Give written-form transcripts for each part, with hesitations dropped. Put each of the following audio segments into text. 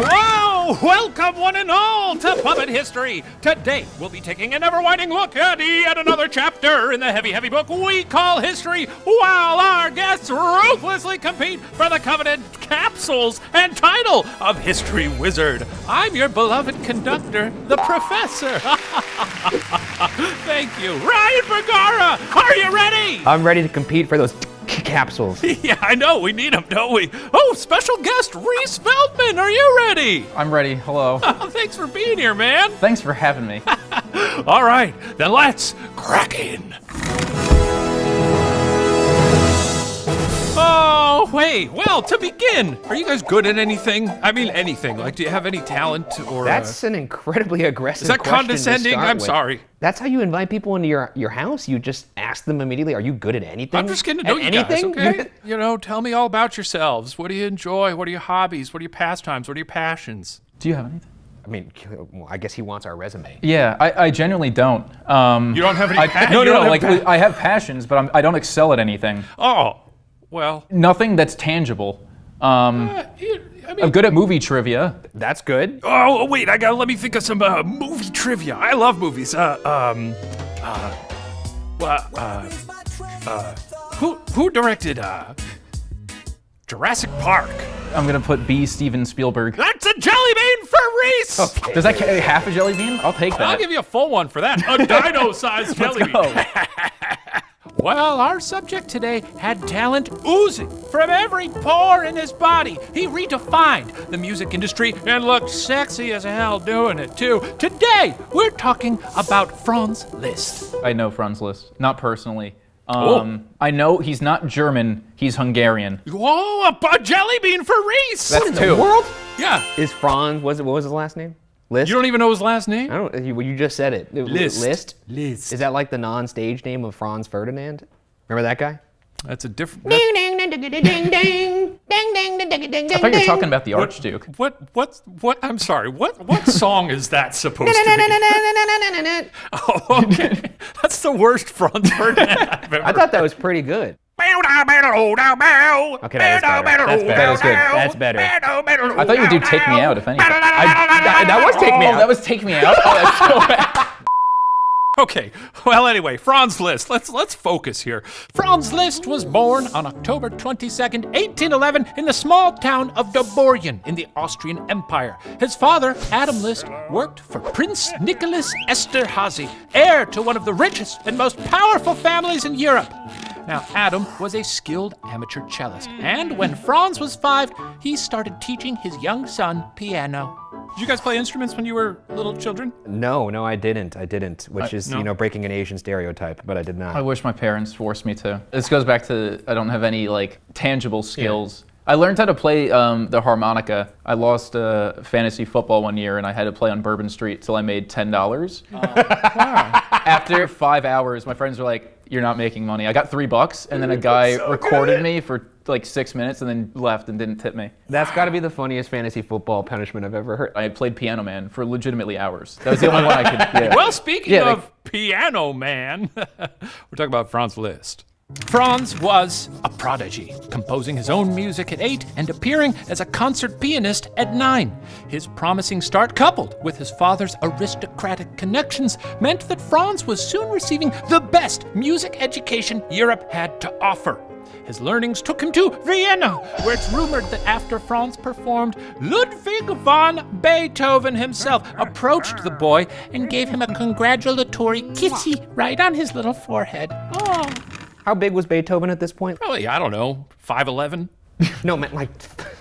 Whoa! Welcome one and all to Puppet History. Today we'll be taking an ever-widening look at yet another chapter in the heavy book we call history, while our guests ruthlessly compete for the coveted capsules and title of History Wizard. I'm your beloved conductor, the Professor. Thank you. Ryan Bergara, are you ready? I'm ready to compete for those capsules. Yeah, I know. We need them, don't we? Oh, special guest Reece Feldman, are you ready? I'm ready. Hello. Thanks for being here, man. Thanks for having me. All right, then let's crack in. Oh, wait. Well, to begin, are you guys good at anything? I mean, anything. Like, do you have any talent or... That's an incredibly aggressive Is that question condescending? to start I'm with. sorry. That's how you invite people into your house? You just ask them immediately, are you good at anything? I'm just getting to know you guys, okay? You know, tell me all about yourselves. What do you enjoy? What are your hobbies? What are your pastimes? What are your passions? Do you have anything? I mean, well, I guess he wants our resume. Yeah, I genuinely don't. You don't have any passions? No, like, I have passions, but I don't excel at anything. Oh, well. Nothing that's tangible. I'm good at movie trivia. That's good. Oh, wait, let me think of some movie trivia. I love movies. Who directed Jurassic Park? I'm gonna put B. Steven Spielberg. That's a jelly bean for Reece! Okay. Does that carry half a jelly bean? I'll take that. I'll give you a full one for that. A dino-sized jelly bean. Go. Well, our subject today had talent oozing from every pore in his body. He redefined the music industry and looked sexy as hell doing it, too. Today, we're talking about Franz Liszt. I know Franz Liszt, not personally. I know he's not German, he's Hungarian. Whoa, a jelly bean for Reece! That's two. World? Yeah. Is Franz, what was his last name? Liszt? You don't even know his last name? I don't, you just said it. Liszt. Liszt? Liszt. Is that like the non-stage name of Franz Ferdinand? Remember that guy? That's a different... I thought you were talking about the Archduke. What, I'm sorry, what song is that supposed to be? Oh, okay. That's the worst Franz Ferdinand I've ever I thought that was pretty good. Okay, that's better. That's better. I thought you would do Take Me Out, if anything. That was Take Me Out. That was Take Me Out? Oh, that's so bad. Okay, well anyway, Franz Liszt, let's focus here. Franz Liszt was born on October 22nd, 1811 in the small town of Doborian in the Austrian Empire. His father, Adam Liszt, worked for Prince Nicholas Esterhazy, heir to one of the richest and most powerful families in Europe. Now, Adam was a skilled amateur cellist, and when Franz was 5, he started teaching his young son piano. Did you guys play instruments when you were little children? No, I didn't, which is, no. breaking an Asian stereotype, but I did not. I wish my parents forced me to. This goes back to I don't have any tangible skills. Yeah. I learned how to play the harmonica. I lost fantasy football one year and I had to play on Bourbon Street till I made $10. Wow. After 5 hours, my friends were like, "You're not making money." I got $3 and then a guy recorded me for 6 minutes and then left and didn't tip me. That's got to be the funniest fantasy football punishment I've ever heard. I played Piano Man for legitimately hours. That was the only one I could. Yeah. Well, speaking of Piano Man, we're talking about Franz Liszt. Franz was a prodigy, composing his own music at 8 and appearing as a concert pianist at 9. His promising start, coupled with his father's aristocratic connections, meant that Franz was soon receiving the best music education Europe had to offer. His learnings took him to Vienna, where it's rumored that after Franz performed, Ludwig van Beethoven himself approached the boy and gave him a congratulatory kissy right on his little forehead. Oh. How big was Beethoven at this point? Probably, I don't know, 5'11"? No, man,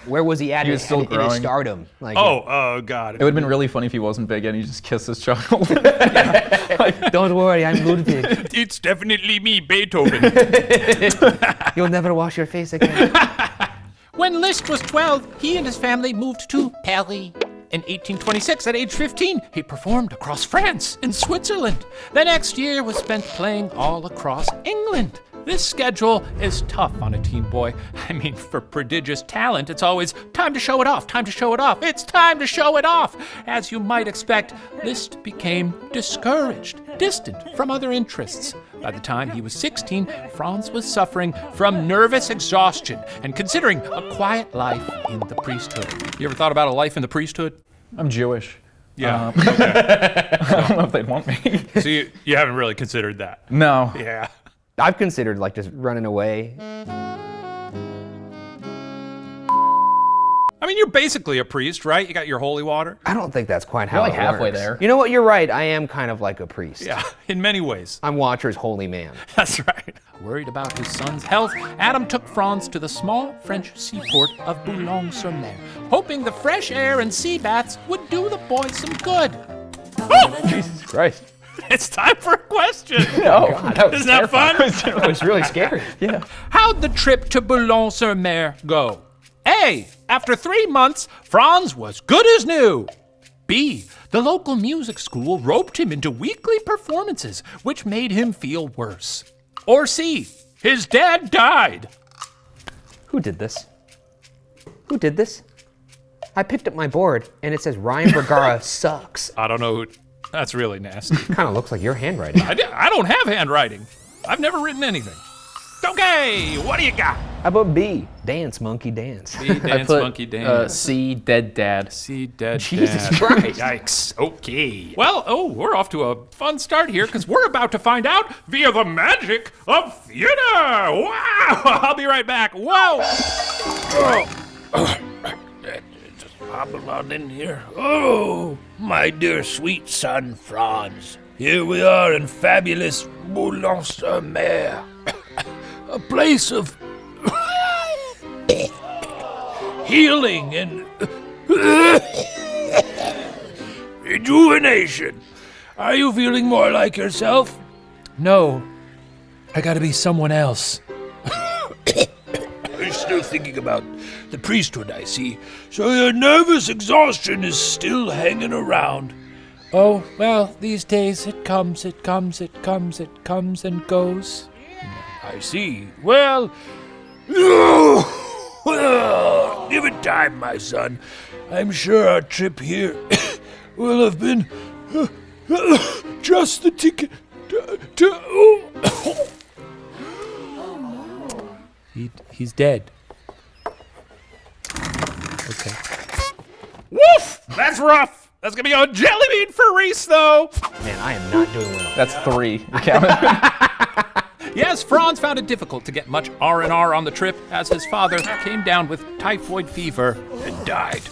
where was he at He was still in his growing. stardom? Oh, God. It would have been really funny if he wasn't big and he just kissed his child. Don't worry, I'm Ludwig. It's definitely me, Beethoven. You'll never wash your face again. When Liszt was 12, he and his family moved to Paris. In 1826, at age 15, he performed across France and Switzerland. The next year was spent playing all across England. This schedule is tough on a teen boy. I mean, for prodigious talent, it's always time to show it off, time to show it off. It's time to show it off. As you might expect, Liszt became discouraged, distant from other interests. By the time he was 16, Franz was suffering from nervous exhaustion and considering a quiet life in the priesthood. You ever thought about a life in the priesthood? I'm Jewish. Yeah. I don't know if they'd want me. So you haven't really considered that? No. Yeah. I've considered like just running away. I mean, you're basically a priest, right? You got your holy water? I don't think that's quite how You're like it halfway works. there. You know what? You're right. I am kind of like a priest. Yeah, in many ways. I'm Watcher's holy man. That's right. Worried about his son's health, Adam took Franz to the small French seaport of Boulogne-sur-Mer, hoping the fresh air and sea baths would do the boy some good. Oh! Jesus Christ. It's time for a question. Oh, God, that was Isn't that fun? It was really scary. yeah. How'd the trip to Boulogne-sur-Mer go? A, after 3 months, Franz was good as new. B, the local music school roped him into weekly performances, which made him feel worse. Or C, his dad died. Who did this? Who did this? I picked up my board and it says Ryan Bergara sucks. I don't know who. That's really nasty. Kind of looks like your handwriting. I don't have handwriting. I've never written anything. Okay, what do you got? How about B? Dance, monkey, dance. B, dance, monkey, dance. C, dead dad. C, dead Jesus dad. Christ. Yikes. Okay. Well, we're off to a fun start here because we're about to find out via the magic of theater. Wow. I'll be right back. Whoa. Just hobble on in here. Oh, my dear sweet son Franz. Here we are in fabulous Boulogne-sur-Mer. A place of healing and rejuvenation. Are you feeling more like yourself? No, I gotta be someone else. You're still thinking about the priesthood, I see. So your nervous exhaustion is still hanging around. Oh, well, these days it comes and goes. I see. Well, give it time, my son. I'm sure our trip here will have been just the ticket to He's dead. Okay. Woof! That's rough. That's gonna be a jelly bean for Reece, though. Man, I am not doing well. That's 3. You count it. Yes, Franz found it difficult to get much R&R on the trip as his father came down with typhoid fever and died.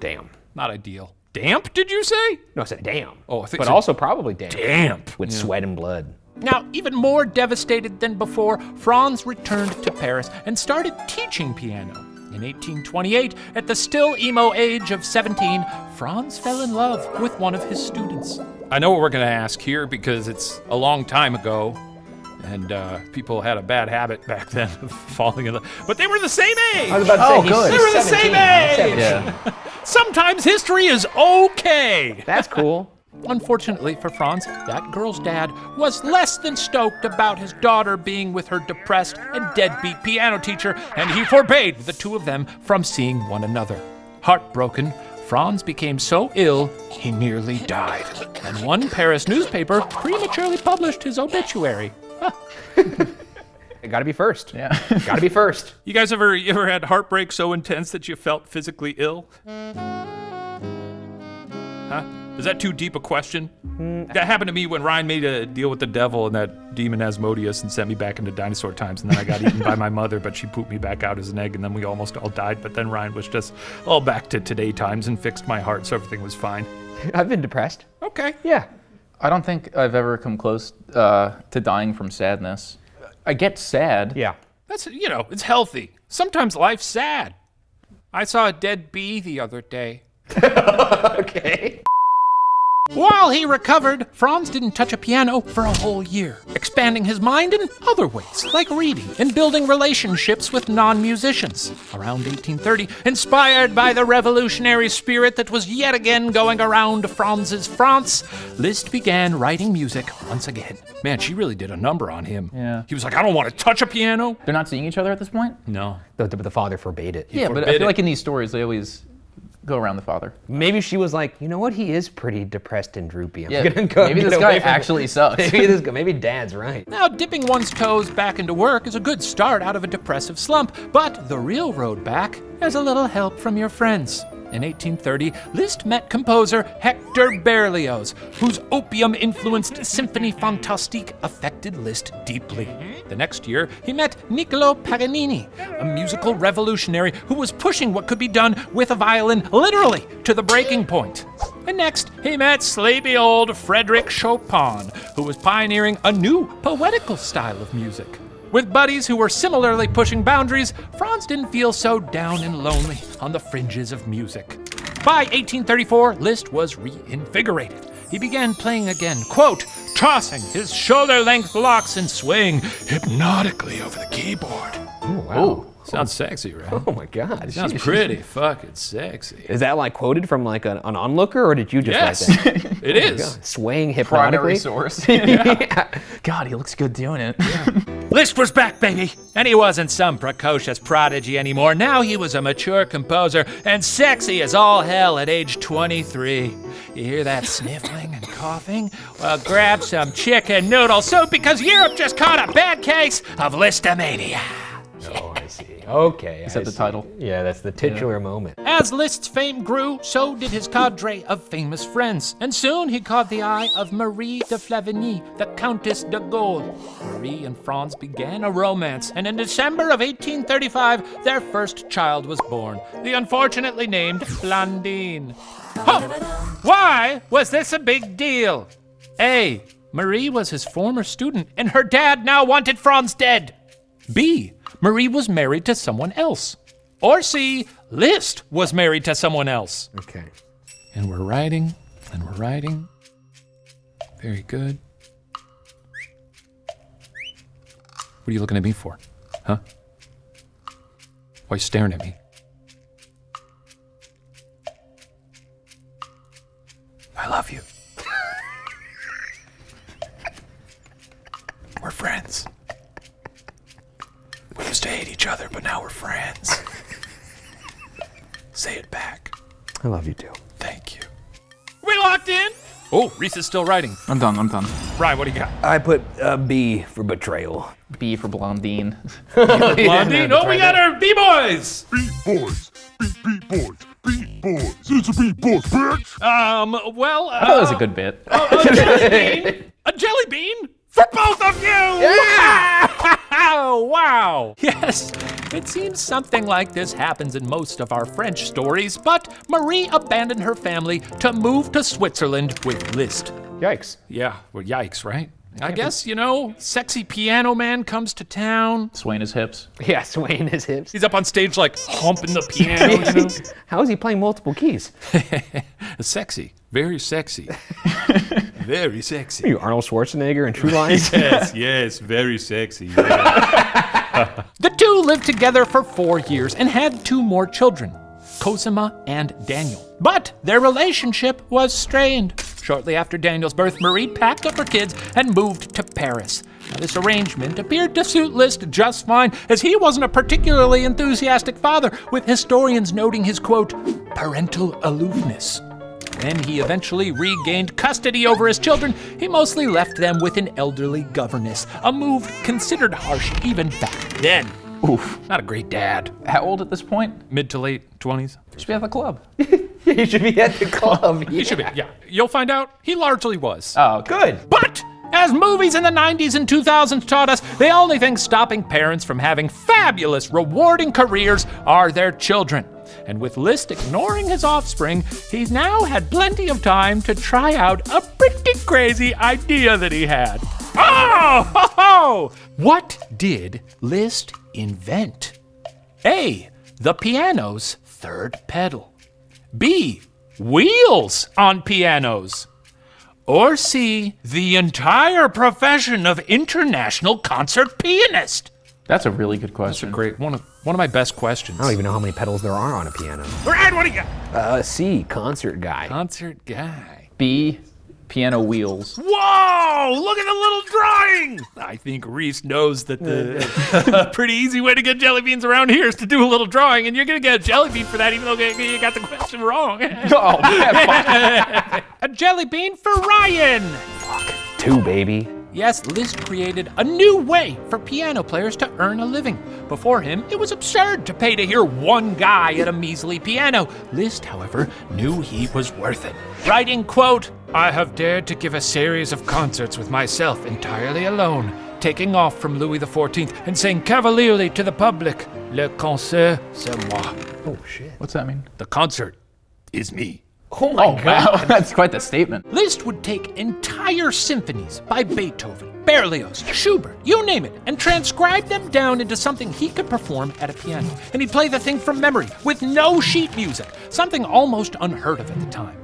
Damn. Not ideal. Damp, did you say? No, I said damn. Oh, I think But so. also probably damn. Damp. With sweat and blood. Now, even more devastated than before, Franz returned to Paris and started teaching piano. In 1828, at the still emo age of 17, Franz fell in love with one of his students. I know what we're going to ask here because it's a long time ago, and people had a bad habit back then of falling in love. But they were the same age! I was about to say, good. They were the 17. same age! 17. Yeah. Sometimes history is okay! That's cool. Unfortunately for Franz, that girl's dad was less than stoked about his daughter being with her depressed and deadbeat piano teacher, and he forbade the two of them from seeing one another. Heartbroken, Franz became so ill, he nearly died. And one Paris newspaper prematurely published his obituary. It gotta be first. Yeah. Gotta be first. You guys ever had heartbreak so intense that you felt physically ill? Huh? Is that too deep a question? That happened to me when Ryan made a deal with the devil and that demon Asmodeus and sent me back into dinosaur times, and then I got eaten by my mother, but she pooped me back out as an egg, and then we almost all died, but then Ryan was just all back to today times and fixed my heart, so everything was fine. I've been depressed. Okay. Yeah. I don't think I've ever come close to dying from sadness. I get sad. Yeah. That's, it's healthy. Sometimes life's sad. I saw a dead bee the other day. Okay. While he recovered, Franz didn't touch a piano for a whole year, expanding his mind in other ways, like reading and building relationships with non-musicians. Around 1830, inspired by the revolutionary spirit that was yet again going around Franz's France, Liszt began writing music once again. Man, she really did a number on him. Yeah. He was like, I don't want to touch a piano. They're not seeing each other at this point? No. The father forbade it. Yeah, but I feel like in these stories, they always go around the father. Maybe she was like, you know what? He is pretty depressed and droopy. I'm Yeah, gonna go maybe get this away guy from him." actually sucks. Maybe Dad's right. Now, dipping one's toes back into work is a good start out of a depressive slump, but the real road back is a little help from your friends. In 1830, Liszt met composer Hector Berlioz, whose opium-influenced Symphonie Fantastique affected Liszt deeply. The next year, he met Niccolo Paganini, a musical revolutionary who was pushing what could be done with a violin literally to the breaking point. And next, he met sleepy old Frédéric Chopin, who was pioneering a new poetical style of music. With buddies who were similarly pushing boundaries, Franz didn't feel so down and lonely on the fringes of music. By 1834, Liszt was reinvigorated. He began playing again, quote, tossing his shoulder-length locks and swaying hypnotically over the keyboard. Oh, wow. Sounds sexy, right? Oh my God. Sounds pretty fucking sexy. Is that like quoted from like an onlooker, or did you just Yes, write that? it is. God, swaying Primary hypnotically. source. Yeah. God, he looks good doing it. Liszt was back, baby, and he wasn't some precocious prodigy anymore. Now he was a mature composer and sexy as all hell at age 23. You hear that sniffling and coughing? Well, grab some chicken noodle soup because Europe just caught a bad case of Lisztomania. Oh, I see. Okay. Is that the title? Yeah, that's the titular moment. As Liszt's fame grew, so did his cadre of famous friends, and soon he caught the eye of Marie de Flavigny, the Countess de Gaulle. Marie and Franz began a romance, and in December of 1835, their first child was born, the unfortunately named Blondine. Huh. Why was this a big deal? A. Marie was his former student, and her dad now wanted Franz dead. B. Marie was married to someone else. Or C. Liszt was married to someone else. Okay. And we're writing, and we're writing. Very good. What are you looking at me for? Huh? Why are you staring at me? I love you. We're friends. We used to hate each other, but now we're friends. Say it back. I love you too. Thank you. We locked in? Oh, Reece is still writing. I'm done. Ryan, what do you got? I put B for betrayal. B for Blondine. Blondine? Oh, we got our B-boys! Beat boys, beat boys, beat boys. It's a beat boys, bitch. Well, I thought that was a good bit. a jelly bean? A jelly bean? For both of you! Yeah! Wow! Yes, it seems something like this happens in most of our French stories, but Marie abandoned her family to move to Switzerland with Liszt. Yikes. Yeah, well, yikes, right? I guess, sexy piano man comes to town. Swaying his hips. Yeah, swaying his hips. He's up on stage like humping the piano, How is he playing multiple keys? Sexy, very sexy. Very sexy. Are you Arnold Schwarzenegger in True Lies? Yes, very sexy. Yeah. The two lived together for 4 years and had 2 more children, Cosima and Daniel. But their relationship was strained. Shortly after Daniel's birth, Marie packed up her kids and moved to Paris. Now, this arrangement appeared to suit Liszt just fine, as he wasn't a particularly enthusiastic father, with historians noting his, quote, parental aloofness. When he eventually regained custody over his children, he mostly left them with an elderly governess, a move considered harsh even back then. Oof. Not a great dad. How old at this point? Mid to late 20s. Should be at the club. You should be at the club. He should be, yeah. You'll find out, he largely was. Oh, okay. Good. But as movies in the 90s and 2000s taught us, the only thing stopping parents from having fabulous, rewarding careers are their children. And with Liszt ignoring his offspring, he's now had plenty of time to try out a pretty crazy idea that he had. Oh! Ho, ho! What did Liszt invent? A. The piano's third pedal. B. Wheels on pianos. Or C, the entire profession of international concert pianist? That's a really good question. Great, one of my best questions. I don't even know how many pedals there are on a piano. Brad, what do you got? C, concert guy. Concert guy. B, piano wheels. Whoa! Look at the little drawing! I think Reece knows that the pretty easy way to get jelly beans around here is to do a little drawing, and you're gonna get a jelly bean for that, even though you got the question wrong. Oh, man. A jelly bean for Ryan! Fuck. 2, baby. Yes, Liszt created a new way for piano players to earn a living. Before him, it was absurd to pay to hear one guy at a measly piano. Liszt, however, knew he was worth it. Writing, quote, I have dared to give a series of concerts with myself entirely alone, taking off from Louis XIV and saying cavalierly to the public, Le concert, c'est moi. Oh, shit. What's that mean? The concert is me. Oh, my God. Wow, that's quite the statement. Liszt would take entire symphonies by Beethoven, Berlioz, Schubert, you name it, and transcribe them down into something he could perform at a piano. And he'd play the thing from memory, with no sheet music, something almost unheard of at the time.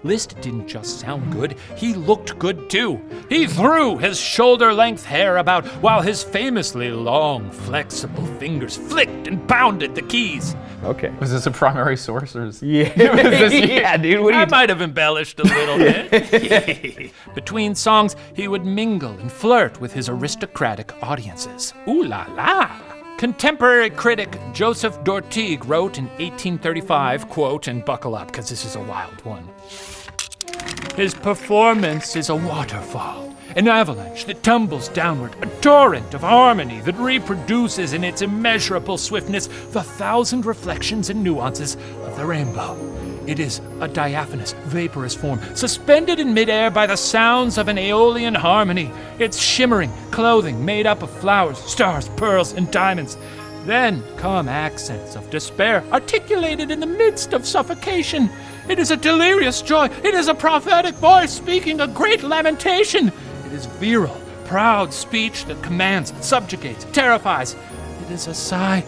Liszt didn't just sound good, he looked good too. He threw his shoulder-length hair about while his famously long, flexible fingers flicked and pounded the keys. Okay. Was this a primary source or is Yeah, yeah, dude. What are I you might have embellished a little bit. Between songs, he would mingle and flirt with his aristocratic audiences. Ooh la la! Contemporary critic Joseph Dortigue wrote in 1835, quote, and buckle up, because this is a wild one. His performance is a waterfall, an avalanche that tumbles downward, a torrent of harmony that reproduces in its immeasurable swiftness the thousand reflections and nuances of the rainbow. It is a diaphanous, vaporous form, suspended in midair by the sounds of an aeolian harmony, its shimmering clothing made up of flowers, stars, pearls, and diamonds. Then come accents of despair, articulated in the midst of suffocation. It is a delirious joy. It is a prophetic voice speaking a great lamentation. It is virile, proud speech that commands, subjugates, terrifies. It is a sigh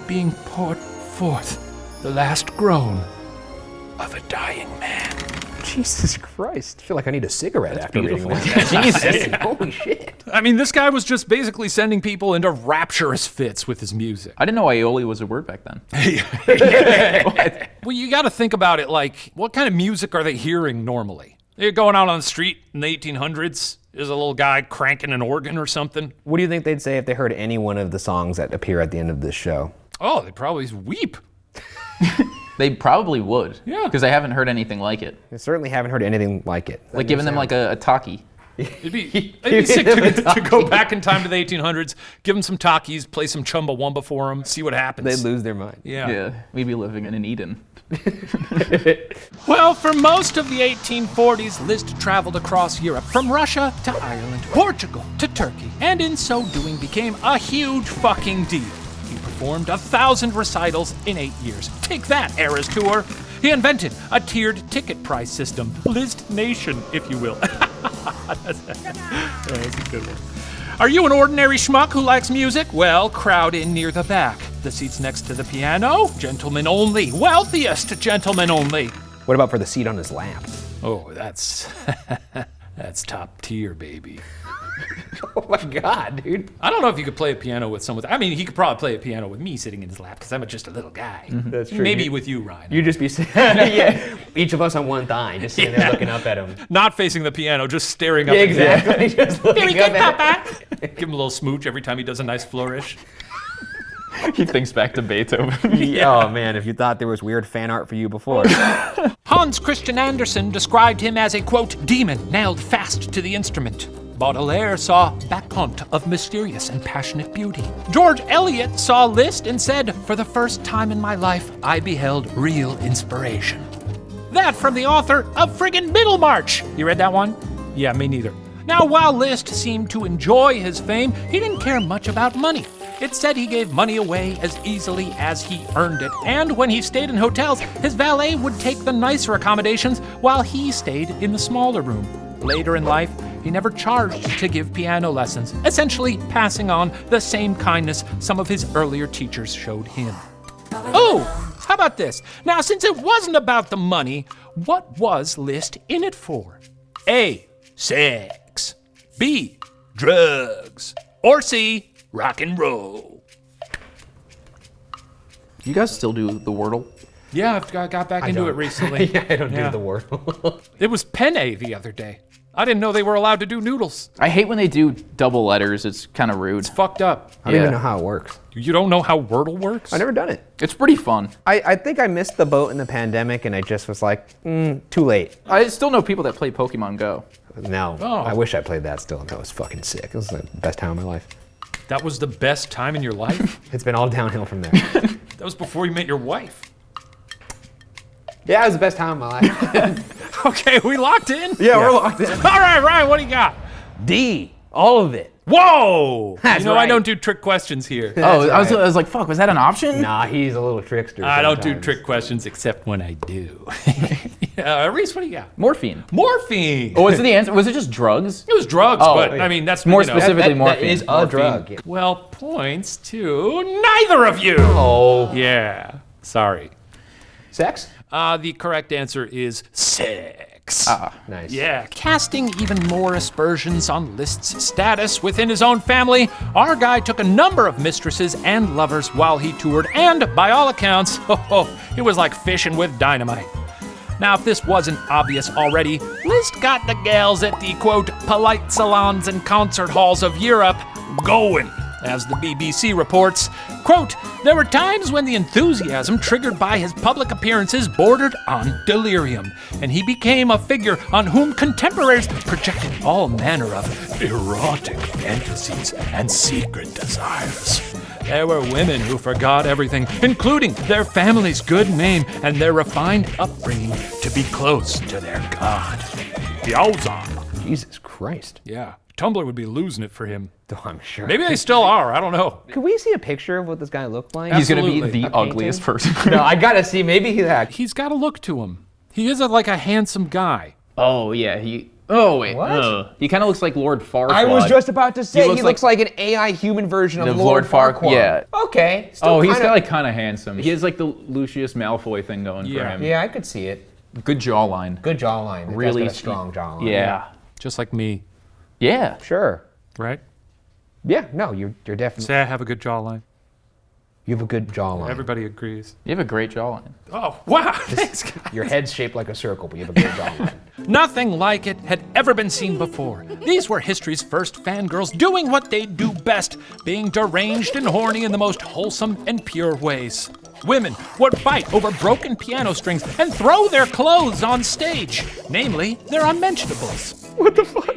being poured forth, the last groan of a dying man. Jesus Christ. I feel like I need a cigarette after reading beautiful. that. Jesus. Holy shit. I mean, this guy was just basically sending people into rapturous fits with his music. I didn't know aioli was a word back then. Well, you got to think about it like, what kind of music are they hearing normally? They're going out on the street in the 1800s. There's a little guy cranking an organ or something. What do you think they'd say if they heard any one of the songs that appear at the end of this show? Oh, they probably weep. They probably would. Yeah. Because I haven't heard anything like it. I certainly haven't heard anything like it. Like giving them like a talkie. It'd be sick to go back in time to the 1800s, give them some talkies, play some Chumbawamba for them, see what happens. They'd lose their mind. Yeah. We'd be living in an Eden. Well, for most of the 1840s, Liszt traveled across Europe, from Russia to Ireland, Portugal to Turkey, and in so doing became a huge fucking deal. He performed 1,000 recitals in 8 years. Take that, Eras Tour! He invented a tiered ticket price system, Liszt Nation, if you will. That's a good one. Are you an ordinary schmuck who likes music? Well, crowd in near the back. The seats next to the piano, gentlemen only. Wealthiest gentlemen only. What about for the seat on his lap? Oh, that's top tier, baby. Oh my God, dude. I don't know if you could play a piano with someone. I mean, he could probably play a piano with me sitting in his lap because I'm just a little guy. That's true. Maybe with you, Ryan. You'd just be yeah, each of us on one thigh, just sitting there looking up at him. Not facing the piano, just staring up. Exactly. Just looking Here we up go, at Papa. Give him a little smooch every time he does a nice flourish. He thinks back to Beethoven. Oh man, if you thought there was weird fan art for you before. Hans Christian Andersen described him as a, quote, demon nailed fast to the instrument. Baudelaire saw Bacchante of mysterious and passionate beauty. George Eliot saw Liszt and said, for the first time in my life, I beheld real inspiration. That from the author of friggin' Middlemarch. You read that one? Yeah, me neither. Now, while Liszt seemed to enjoy his fame, he didn't care much about money. It said he gave money away as easily as he earned it, and when he stayed in hotels, his valet would take the nicer accommodations while he stayed in the smaller room. Later in life, he never charged to give piano lessons, essentially passing on the same kindness some of his earlier teachers showed him. Oh, how about this? Now, since it wasn't about the money, what was Liszt in it for? A, sex, B, drugs, or C, rock and roll? You guys still do the Wordle? Yeah, I've got back into it recently. Yeah, I don't Yeah. do the word. It was penne the other day. I didn't know they were allowed to do noodles. I hate when they do double letters. It's kind of rude. Fucked up. I don't even know how it works. You don't know how Wordle works? I've never done it. It's pretty fun. I think I missed the boat in the pandemic, and I just was like, too late. I still know people that play Pokemon Go. No, Oh. I wish I played that still. That was fucking sick. It was the best time of my life. That was the best time in your life? It's been all downhill from there. That was before you met your wife. Yeah, it was the best time of my life. Okay, we locked in? Yeah, we're locked in. All right, Ryan, what do you got? D, all of it. Whoa! That's you know, I right. don't do trick questions here. Oh, I right. was like, fuck, was that an option? Nah, he's a little trickster. I don't do sometimes. trick questions except when I do. Reese, what do you got? Morphine. Morphine. Oh, was it the answer? Was it just drugs? It was drugs, Oh, but I mean, that's More you know, specifically, That morphine. is a drug. Well, points to neither of you. Oh. Yeah, sorry. Sex? The correct answer is sex. Nice. Yeah, casting even more aspersions on Liszt's status within his own family, our guy took a number of mistresses and lovers while he toured, and by all accounts, it was like fishing with dynamite. Now, if this wasn't obvious already, Liszt got the gals at the, quote, polite salons and concert halls of Europe going. As the BBC reports, quote, there were times when the enthusiasm triggered by his public appearances bordered on delirium, and he became a figure on whom contemporaries projected all manner of erotic fantasies and secret desires. There were women who forgot everything, including their family's good name and their refined upbringing, to be close to their god. Yowza. Jesus Christ. Yeah, Tumblr would be losing it for him. Oh, I'm sure. Maybe they still are, I don't know. Could we see a picture of what this guy looked like? He's going to be Absolutely. the A painting? ugliest person. No, I gotta see. Maybe he's that. He's got a look to him. He is like a handsome guy. Oh, yeah. Oh, wait. What? He kind of looks like Lord Farquaad. I was just about to say, He he looks looks like an AI human version of The Lord Lord Farquaad. Yeah. Okay. Still Oh, he's kinda- kind of handsome. He has like the Lucius Malfoy thing going for Yeah. him. Yeah, I could see it. Good jawline. Good jawline. The guy's Really got a strong jawline. Yeah. Just like me, Yeah. Sure. right? Yeah. No, you're definitely. Say I have a good jawline. You have a good jawline. Everybody agrees. You have a great jawline. Oh, wow. Thanks, guys. Your head's shaped like a circle, but you have a good jawline. Nothing like it had ever been seen before. These were history's first fangirls doing what they do best, being deranged and horny in the most wholesome and pure ways. Women would fight over broken piano strings and throw their clothes on stage, namely their unmentionables.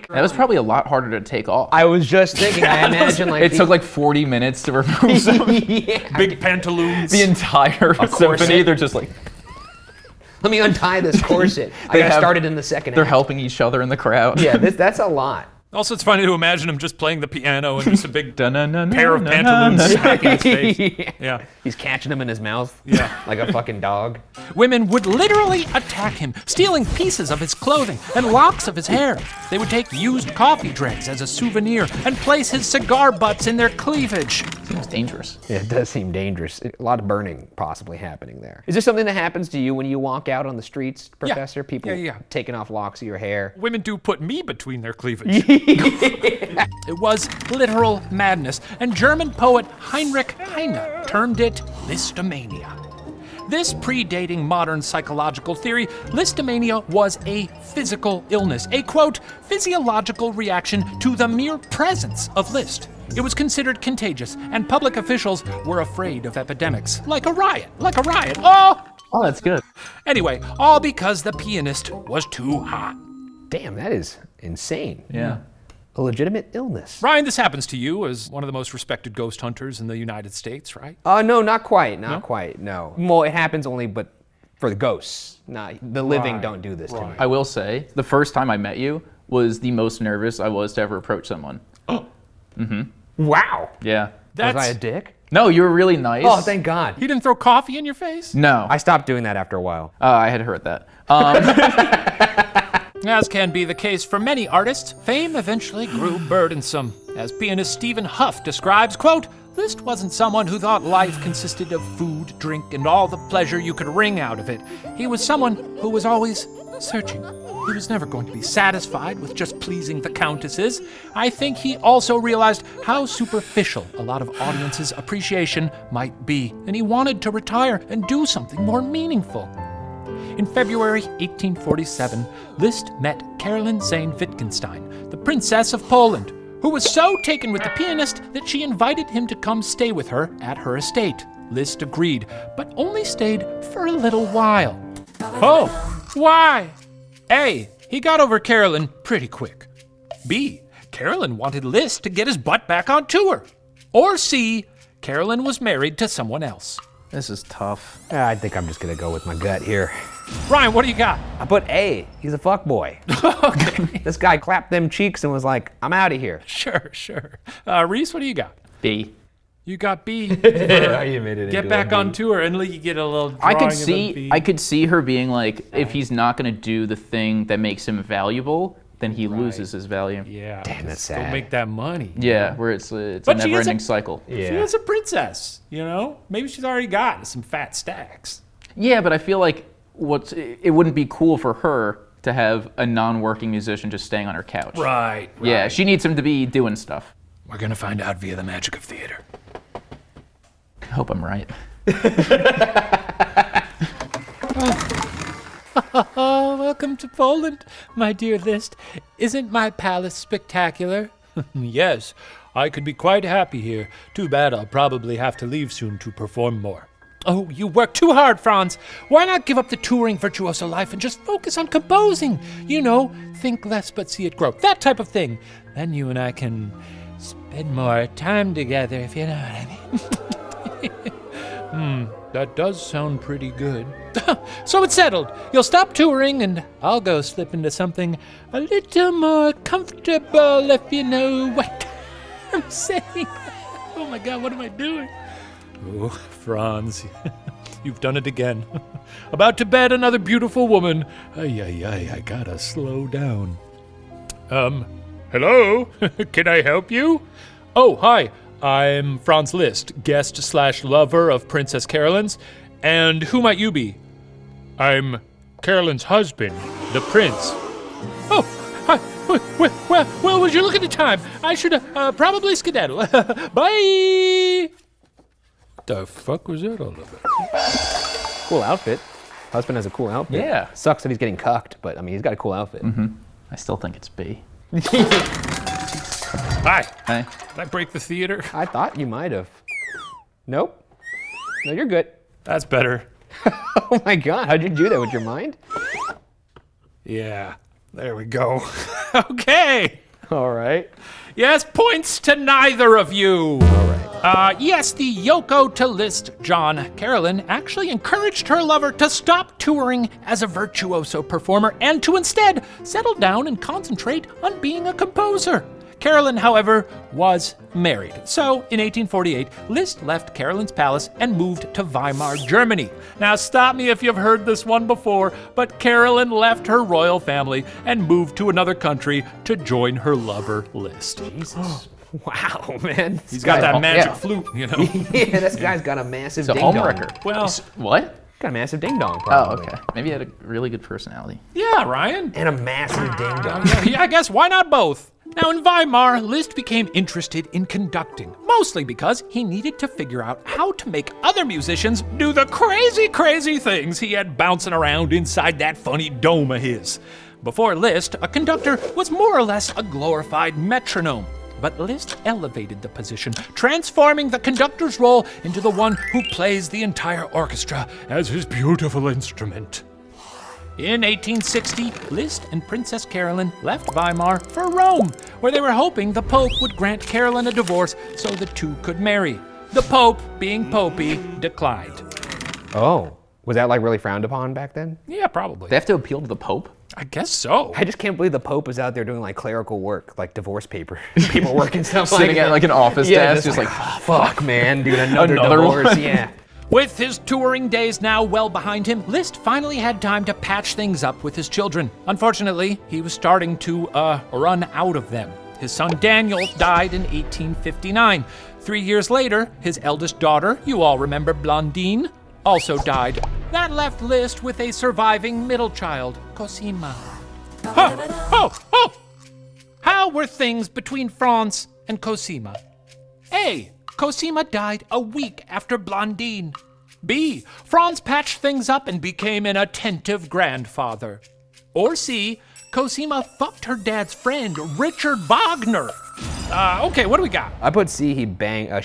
That was probably a lot harder to take off. I was just thinking. I imagine like It took like 40 minutes to remove some. Big pantaloons. The entire symphony, they're just like, Let me untie this corset. I They got have- started in the second they're act. helping each other in the crowd. Yeah, that's a lot. Also, it's funny to imagine him just playing the piano and just a big pair Pair of pantaloons smacking his face. Yeah. He's catching them in his mouth. Yeah. Like a fucking dog. Women would literally attack him, stealing pieces of his clothing and locks of his hair. They would take used coffee dregs as a souvenir and place his cigar butts in their cleavage. Seems dangerous. Yeah, it does seem dangerous. A lot of burning possibly happening there. Is this something that happens to you when you walk out on the streets, Professor? People Yeah. taking off locks of your hair. Women do put me between their cleavage. It was literal madness, and German poet Heinrich Heine termed it Lisztomania. This predating modern psychological theory, Lisztomania was a physical illness, a quote, physiological reaction to the mere presence of Liszt. It was considered contagious, and public officials were afraid of epidemics, like a riot. Oh! That's good. Anyway, all because the pianist was too hot. Damn, that is insane. Yeah. A legitimate illness. Ryan, this happens to you as one of the most respected ghost hunters in the United States, right? No, not quite. Not quite. No. Well, it happens only, but for the ghosts. Not the living. Right, Don't do this to me. I will say, the first time I met you was the most nervous I was to ever approach someone. Wow. Yeah. That's, Was I a dick? No, you were really nice. Oh, thank God. he didn't throw coffee in your face? No, I stopped doing that after a while. I had heard that. As can be the case for many artists, fame eventually grew burdensome. As pianist Stephen Huff describes, quote, Liszt wasn't someone who thought life consisted of food, drink, and all the pleasure you could wring out of it. He was someone who was always searching. He was never going to be satisfied with just pleasing the countesses. I think he also realized how superficial a lot of audiences' appreciation might be, and he wanted to retire and do something more meaningful. In February 1847, Liszt met Caroline Zane-Wittgenstein, the Princess of Poland, who was so taken with the pianist that she invited him to come stay with her at her estate. Liszt agreed, but only stayed for a little while. Oh, why? A, he got over Caroline pretty quick. B, Caroline wanted Liszt to get his butt back on tour. Or C, Caroline was married to someone else. This is tough. I think I'm just gonna go with my gut here. Ryan, what do you got? I put A. He's a fuckboy. Okay. This guy clapped them cheeks and was like, I'm out of here. Sure. Reese, what do you got? B. You got B. You made it Get back on tour and you get a little I drawing could of see the B. I could see her being like, if he's not gonna do the thing that makes him valuable, then he loses his value. Yeah. Damn, that's Go sad. make that money. Yeah, where it's a But she is never-ending a- cycle. She is a princess, you know? Maybe she's already got some fat stacks. Yeah, but I feel like it wouldn't be cool for her to have a non-working musician just staying on her couch. Right. Yeah, she needs him to be doing stuff. We're gonna find out via the magic of theater. I hope I'm right. Oh, welcome to Poland, my dear Liszt. Isn't my palace spectacular? Yes, I could be quite happy here. Too bad I'll probably have to leave soon to perform more. Oh, you work too hard, Franz. Why not give up the touring virtuoso life and just focus on composing? You know, think less but see it grow. That type of thing. Then you and I can spend more time together, if you know what I mean. That does sound pretty good. So it's settled. You'll stop touring and I'll go slip into something a little more comfortable, if you know what I'm saying. Oh my God, what am I doing? Oh, Franz, you've done it again. About to bed another beautiful woman. I gotta slow down. Hello? Can I help you? Oh, hi. I'm Franz Liszt, guest/lover of Princess Caroline's. And who might you be? I'm Caroline's husband, the prince. Oh, hi. Well, would you look at the time? I should probably skedaddle. Bye! The fuck was that all about? Cool outfit. Husband has a cool outfit. Yeah. Sucks that he's getting cucked, but I mean, he's got a cool outfit. I still think it's B. Hi. Hey. Did I break the theater? I thought you might have. Nope. No, you're good. That's better. Oh my God, how'd you do that with your mind? Yeah, there we go. Okay. All right. Yes, points to neither of you. All right. Yes, the Yoko to Liszt John Caroline actually encouraged her lover to stop touring as a virtuoso performer and to instead settle down and concentrate on being a composer. Caroline, however, was married. So, in 1848, Liszt left Caroline's palace and moved to Weimar, Germany. Now, stop me if you've heard this one before, but Caroline left her royal family and moved to another country to join her lover, Liszt. Jesus. Wow, man. He's got that magic yeah. flute, you know. Yeah, this guy's got a massive It's a ding-dong. homewrecker. Well, What? Got a massive ding-dong, Oh, probably. okay. Maybe he had a really good personality. yeah, Ryan. And a massive ding-dong. Yeah, I guess why not both? Now in Weimar, Liszt became interested in conducting, mostly because he needed to figure out how to make other musicians do the crazy things he had bouncing around inside that funny dome of his. Before Liszt, a conductor was more or less a glorified metronome. But Liszt elevated the position, transforming the conductor's role into the one who plays the entire orchestra as his beautiful instrument. In 1860, Liszt and Princess Caroline left Weimar for Rome, where they were hoping the Pope would grant Caroline a divorce so the two could marry. The Pope, being popey, declined. Oh, was that like really frowned upon back then? Yeah, probably. They have to appeal to the Pope? I guess so. I just can't believe the Pope was out there doing like clerical work, like divorce paperwork and stuff Sitting like at that. like an office Yeah, desk, just like, fuck, man, dude, another Another divorce, one. yeah. With his touring days now well behind him, Liszt finally had time to patch things up with his children. Unfortunately, he was starting to run out of them. His son Daniel died in 1859. 3 years later, his eldest daughter, you all remember Blondine, also died. That left Liszt with a surviving middle child, Cosima. How were things between Franz and Cosima? A. Cosima died a week after Blondine. B. Franz patched things up and became an attentive grandfather. Or C. Cosima fucked her dad's friend, Richard Wagner. Okay, what do we got? I put C, she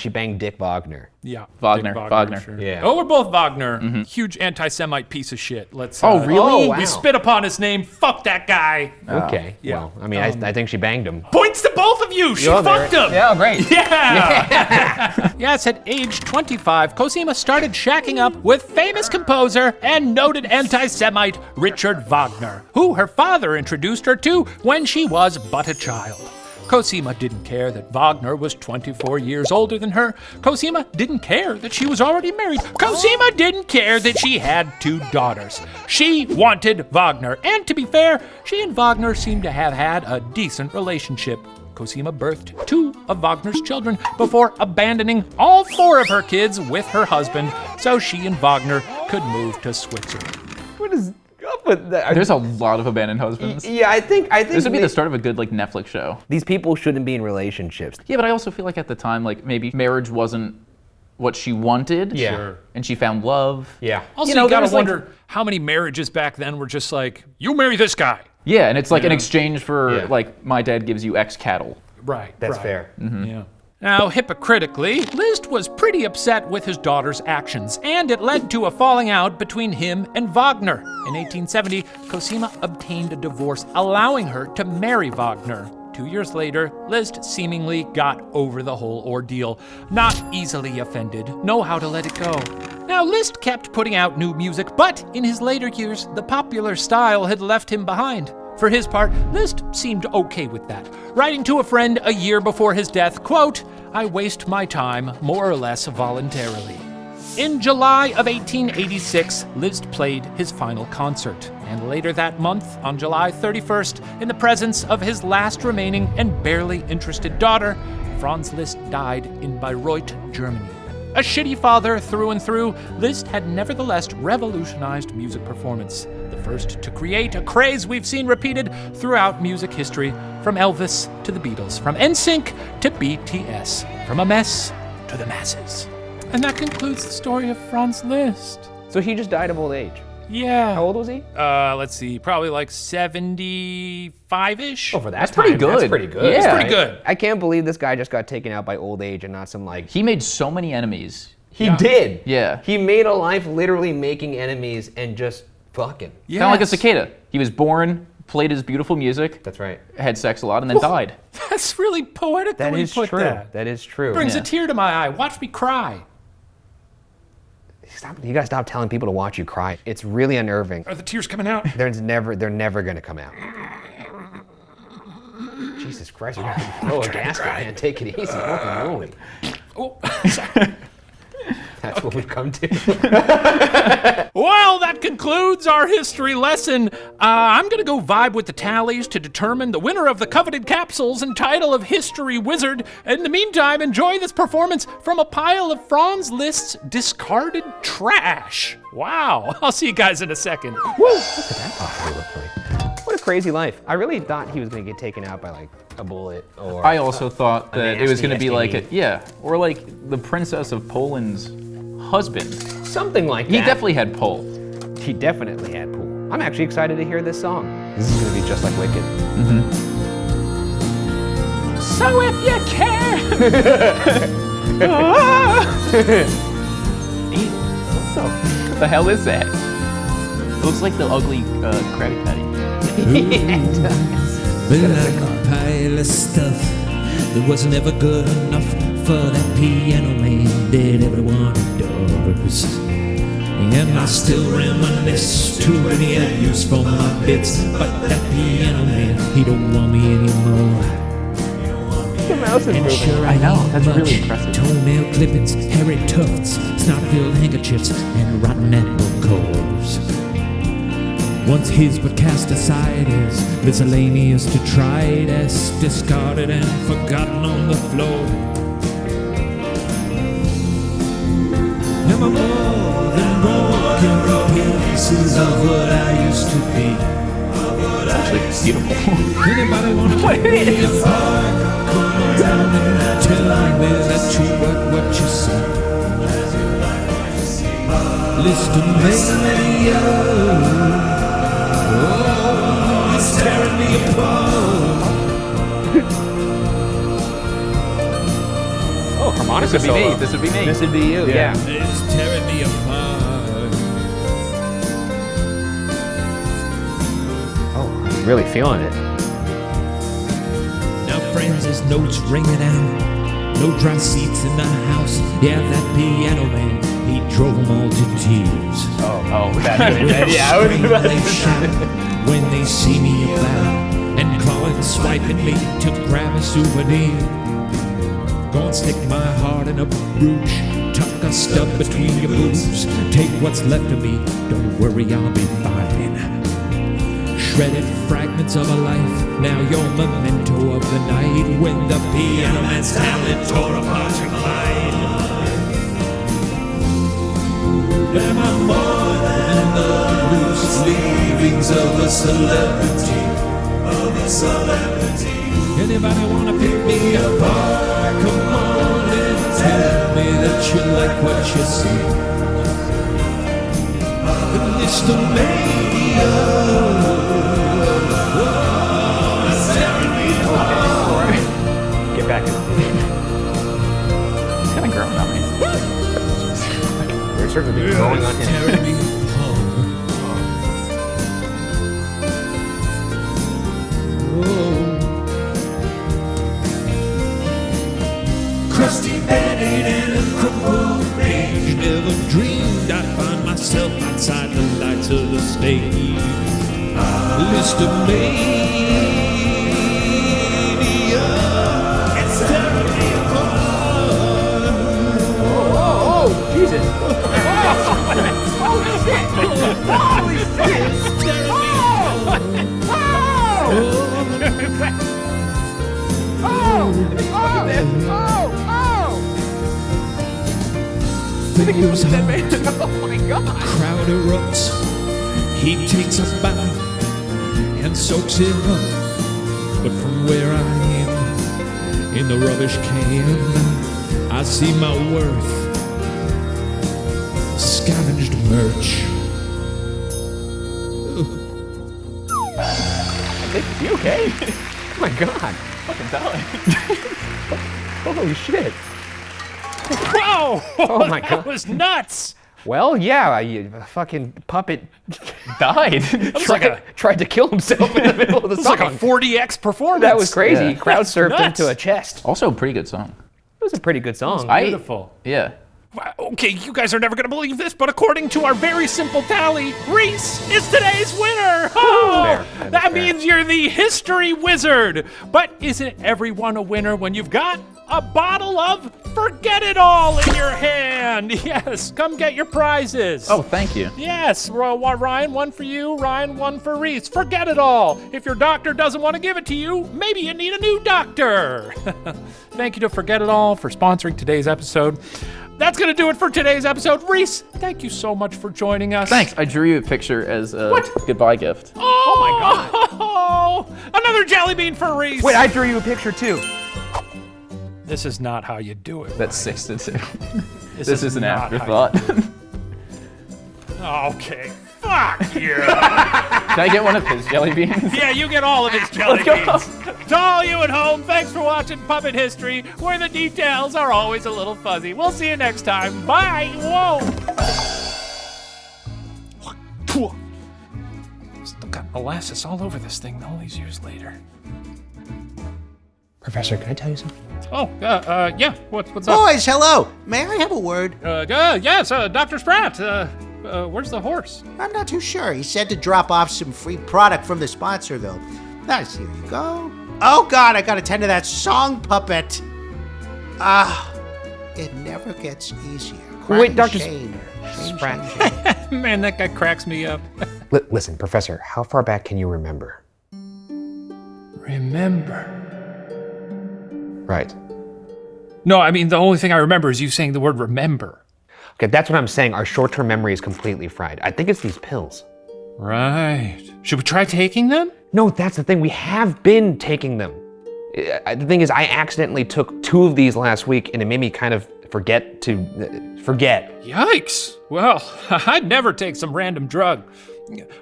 banged Dick Wagner. Yeah. Wagner, Dick Wagner. Sure. Yeah. Oh, we're both Wagner. Huge anti-Semite piece of shit. Let's. Oh, really? Oh, wow. We spit upon his name. Fuck that guy. Okay, Yeah. well, I mean, I think she banged him. Points to both of you. She You're fucked him. Yeah, great. Yeah. Yes, at age 25, Cosima started shacking up with famous composer and noted anti-Semite Richard Wagner, who her father introduced her to when she was but a child. Cosima didn't care that Wagner was 24 years older than her. Cosima didn't care that she was already married. Cosima didn't care that she had 2 daughters. She wanted Wagner, and to be fair, she and Wagner seemed to have had a decent relationship. Cosima birthed 2 of Wagner's children before abandoning all 4 of her kids with her husband so she and Wagner could move to Switzerland. What is up with that? There's a lot of abandoned husbands. Yeah, I think This would be the start of a good like Netflix show. these people shouldn't be in relationships. Yeah, but I also feel like at the time, like maybe marriage wasn't what she wanted. Yeah. Sure. And she found love. Yeah. Also, You know, you there gotta was, like- wonder how many marriages back then were just like, you marry this guy. Yeah, and it's like in exchange for Yeah. like my dad gives you X cattle. Right. That's right. fair. Yeah. Now, hypocritically, Liszt was pretty upset with his daughter's actions, and it led to a falling out between him and Wagner. In 1870, Cosima obtained a divorce, allowing her to marry Wagner. 2 years later, Liszt seemingly got over the whole ordeal. Not easily offended, know how to let it go. Now, Liszt kept putting out new music, but in his later years, the popular style had left him behind. For his part, Liszt seemed okay with that, writing to a friend a year before his death, quote, "I waste my time more or less voluntarily." In July of 1886, Liszt played his final concert, and later that month, on July 31st, in the presence of his last remaining and barely interested daughter, Franz Liszt died in Bayreuth, Germany. A shitty father through and through, Liszt had nevertheless revolutionized music performance, the first to create a craze we've seen repeated throughout music history, from Elvis to the Beatles, from NSYNC to BTS, from a mess to the masses. And that concludes the story of Franz Liszt. So he just died of old age. Yeah. How old was he? Let's see, probably like 75-ish. Oh, for that That's time, pretty good. That's pretty good. Yeah. It's pretty good. I can't believe this guy just got taken out by old age and not some like... He made so many enemies. He did. Yeah. He made a life literally making enemies and just fucking. Yes. Kind of like a cicada. He was born, played his beautiful music, That's right. had sex a lot, and then died. That's really poetic the That way is you put true. that. That is true. Brings Yeah. a tear to my eye. Watch me cry. Stop. You gotta stop telling people to watch you cry. It's really unnerving. Are the tears coming out? They're never gonna come out. Jesus Christ, you're gonna throw a gasket, man. Take it easy. Holy moly. Oh, That's what we've come to. well, that concludes our history lesson. I'm going to go vibe with the tallies to determine the winner of the coveted capsules and title of History Wizard. In the meantime, enjoy this performance from a pile of Franz Liszt's discarded trash. Wow. I'll see you guys in a second. Woo! What could that possibly look like? What a crazy life. I really thought he was gonna get taken out by like a bullet or... I also thought that it was nasty going to be like, STD. or like the Princess of Poland's husband. something like that. He definitely had pull. He definitely had pool. I'm actually excited to hear this song. This is gonna be just like Wicked. So if you care. What the hell is that? It looks like the ugly Krabby Patty. But like a pile of stuff that wasn't ever good enough for that piano man that everyone adores. And I still reminisce to any use for my bits, but that piano man, he don't want me anymore. The mouse is moving. Sure, I know, that's need really much. impressive. Toenail clippings, hairy tufts, snot-filled handkerchiefs, and rotten apple cores. Once his but cast aside as miscellaneous detritus, discarded and forgotten on the floor. Am I more than broken pieces of what I used to be. Actually, it's beautiful. Anybody wanna pick me apart? Come on and tell me that you got what you see. Lisztomania. Oh, it's tearing me apart. Oh, harmonica This would be solo. me. This would be me. This would be you, yeah. It's tearing me apart. Oh, I'm really feeling it. Now, friends, there's notes ringing out. No dry seats in the house. Yeah, that piano man, he drove them all to tears. Oh, yeah, I was about They shout when they see me about and clawing, swiping me to grab a souvenir. Go and stick my heart in a brooch, tuck a stub between your boobs. Take what's left of me, don't worry, I'll be fine. Shredded fragments of a life, now you're memento of the night when the piano man's talent tore apart your mind. Am I more than the loose leavings of a celebrity? Anybody wanna pick me apart? Come on and tell me that you like what you see. Lisztomania. Oh, it's tearing me apart. Get back in. It's kind of growing on me. There's certainly been growing on him. Tearing me apart. Crusty buried in a crumpled page. Never dreamed I'd find myself outside the lights of the stage. Lisztomania. It's tearing me apart. Oh, Jesus. Holy shit. Holy shit. It's tearing me apart. Fingers hot. Oh my God. Crowd erupts. He takes a bow and soaks it up. But from where I am, in the rubbish can, I see my worth. Scavenged merch. You okay? Oh my God. Fucking dying. Holy shit. Whoa! Oh my God. That was nuts! Well, yeah, you fucking puppet Died. tried to kill himself in the middle of the It's song. like a 40x performance. That was crazy. Yeah. He crowd surfed Nuts. into a chest. Also, a pretty good song. It was a pretty good song. Beautiful. Yeah. Wow, okay, you guys are never going to believe this, but according to our very simple tally, Reece is today's winner! Oh, Fair. that means you're the history wizard! But isn't everyone a winner when you've got a bottle of Forget It All in your hand? Yes, come get your prizes. Oh, thank you. Yes, Ryan, one for you, Ryan, one for Reece. Forget it all. If your doctor doesn't want to give it to you, maybe you need a new doctor. Thank you to Forget It All for sponsoring today's episode. That's going to do it for today's episode. Reece, thank you so much for joining us. Thanks. I drew you a picture as a goodbye gift. Oh my God. Oh, another jelly bean for Reece. Wait, I drew you a picture too. This is not how you do it. That's 6 to 2. This is an not how you- afterthought. Okay. Fuck you. Can I get one of his jelly beans? Yeah, you get all of his jelly beans. To all you at home, thanks for watching Puppet History, where the details are always a little fuzzy. We'll see you next time. Bye. Whoa. Still got molasses all over this thing all these years later. Professor, can I tell you something? Oh, yeah. What's up? Boys, hello. May I have a word? Yes, Dr. Spratt. Where's the horse? I'm not too sure. He said to drop off some free product from the sponsor, though. Nice, here you go. Oh, God, I gotta tend to that song puppet. It never gets easier. Wait, Dr. Shame. Spratt. Man, that guy cracks me up. Listen, Professor, how far back can you remember? Remember. Right. No, I mean, the only thing I remember is you saying the word remember. Okay, that's what I'm saying. Our short-term memory is completely fried. I think it's these pills. Right. Should we try taking them? No, that's the thing. We have been taking them. The thing is, I accidentally took 2 of these last week, and it made me kind of forget. Yikes. Well, I'd never take some random drug.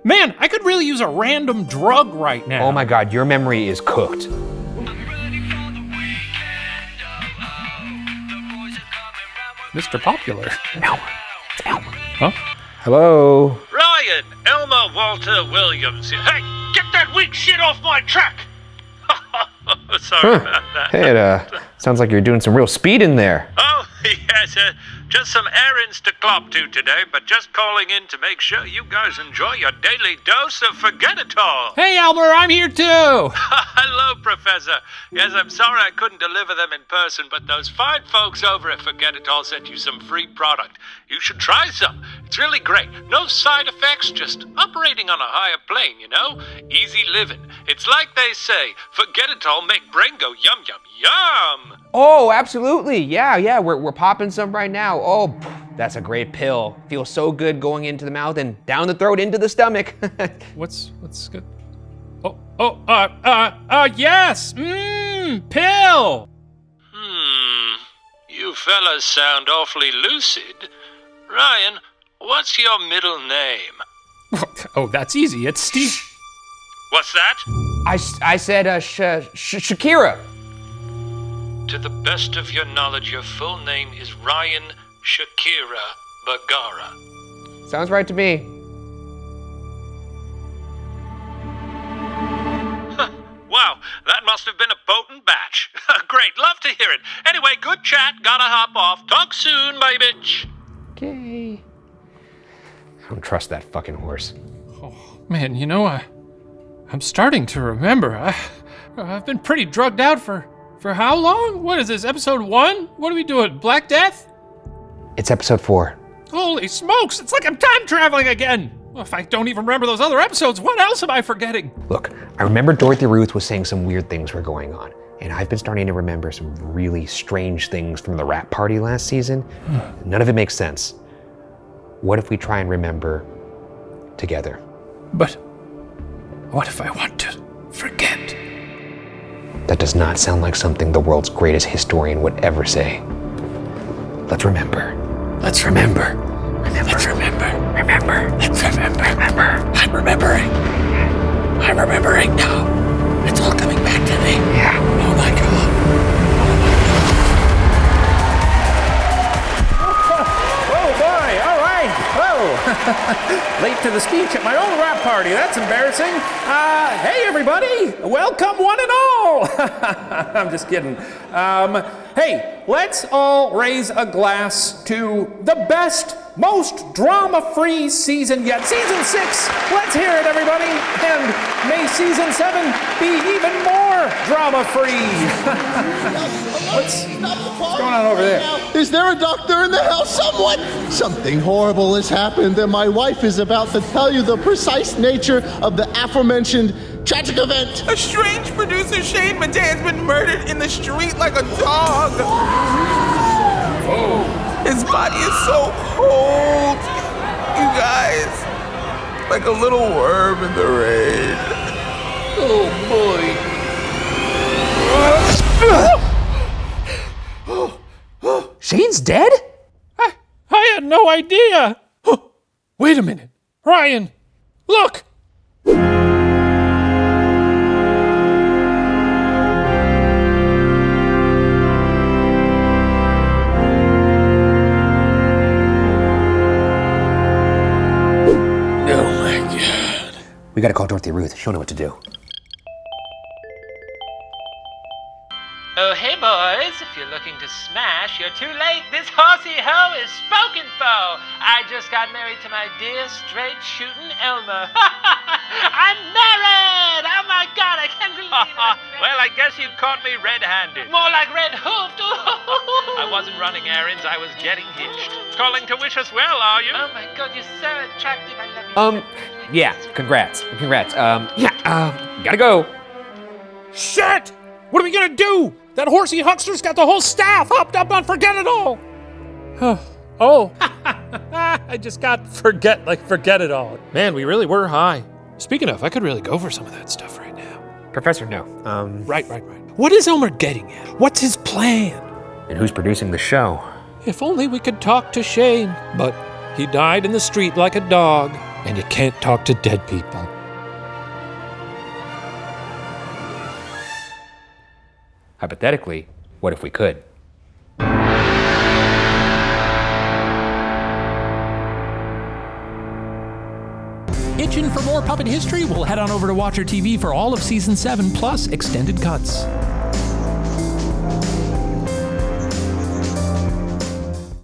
Man, I could really use a random drug right now. Oh my God, your memory is cooked. Mr. Popular. Elmer. It's Elmer. Huh? Hello. Ryan, Elmer Walter Williams here. Hey, get that weak shit off my track! Sorry about that. Hey, it sounds like you're doing some real speed in there. Oh, yes, just some errands to clop to today, but just calling in to make sure you guys enjoy your daily dose of Forget-It-All. Hey, Elmer, I'm here too. Hello, Professor. Yes, I'm sorry I couldn't deliver them in person, but those fine folks over at Forget-It-All sent you some free product. You should try some. It's really great. No side effects, just operating on a higher plane, you know? Easy living. It's like they say, Forget-It-All make brain go yum, yum, yum. Oh, absolutely. Yeah, we're popping some right now. Oh, that's a great pill. Feels so good going into the mouth and down the throat into the stomach. What's good? Yes! Pill! You fellas sound awfully lucid. Ryan, what's your middle name? Oh, that's easy. It's Steve. What's that? I said Shakira. To the best of your knowledge, your full name is Ryan Shakira Bergara. Sounds right to me. Wow, that must have been a potent batch. Great, love to hear it. Anyway, good chat, gotta hop off. Talk soon, my bitch. Okay. I don't trust that fucking horse. Oh, man, you know, I'm starting to remember. I've been pretty drugged out for how long? What is this, episode 1? What are we doing, Black Death? It's episode 4. Holy smokes, it's like I'm time traveling again. Well, if I don't even remember those other episodes, what else am I forgetting? Look, I remember Dorothy Ruth was saying some weird things were going on, and I've been starting to remember some really strange things from the rap party last season. None of it makes sense. What if we try and remember together? But what if I want to forget? That does not sound like something the world's greatest historian would ever say. Let's remember. Let's remember. Let's remember. Remember. Let's remember. Remember. I'm remembering. I'm remembering now. It's all coming back to me. Yeah. Oh my God. Oh boy, all right. Whoa. Late to the speech at my own rap party. That's embarrassing. Hey everybody. Welcome one and all. I'm just kidding. Hey, let's all raise a glass to the best, most drama-free season yet. Season 6, let's hear it, everybody. And may season 7 be even more drama-free. What's going on over there? Is there a doctor in the house? Someone! Something horrible has happened, and my wife is about to tell you the precise nature of the aforementioned tragic event. A strange producer, Shane Madej, has been murdered in the street like a dog. Oh. His body is so cold, you guys. Like a little worm in the rain. Oh boy. Shane's dead? I had no idea. Wait a minute. Ryan, look. We gotta call Dorothy Ruth. She'll know what to do. Oh, hey boys, if you're looking to smash, you're too late. This horsey hoe is spoken for. I just got married to my dear straight shooting Elmer. I'm married! Oh my God, I can't believe it. Well, I guess you caught me red-handed. More like red-hoofed. I wasn't running errands, I was getting hitched. Calling to wish us well, are you? Oh my God, you're so attractive. I love you. Yeah, congrats. Gotta go. Shit! What are we gonna do? That horsey huckster's got the whole staff hopped up on Forget-It-All. Oh. I just got forget it all. Man, we really were high. Speaking of, I could really go for some of that stuff right now. Professor, no. Right. What is Elmer getting at? What's his plan? And who's producing the show? If only we could talk to Shane, but he died in the street like a dog, and you can't talk to dead people. Hypothetically, what if we could? Itching for more puppet history? Well, head on over to Watcher TV for all of Season 7 plus extended cuts.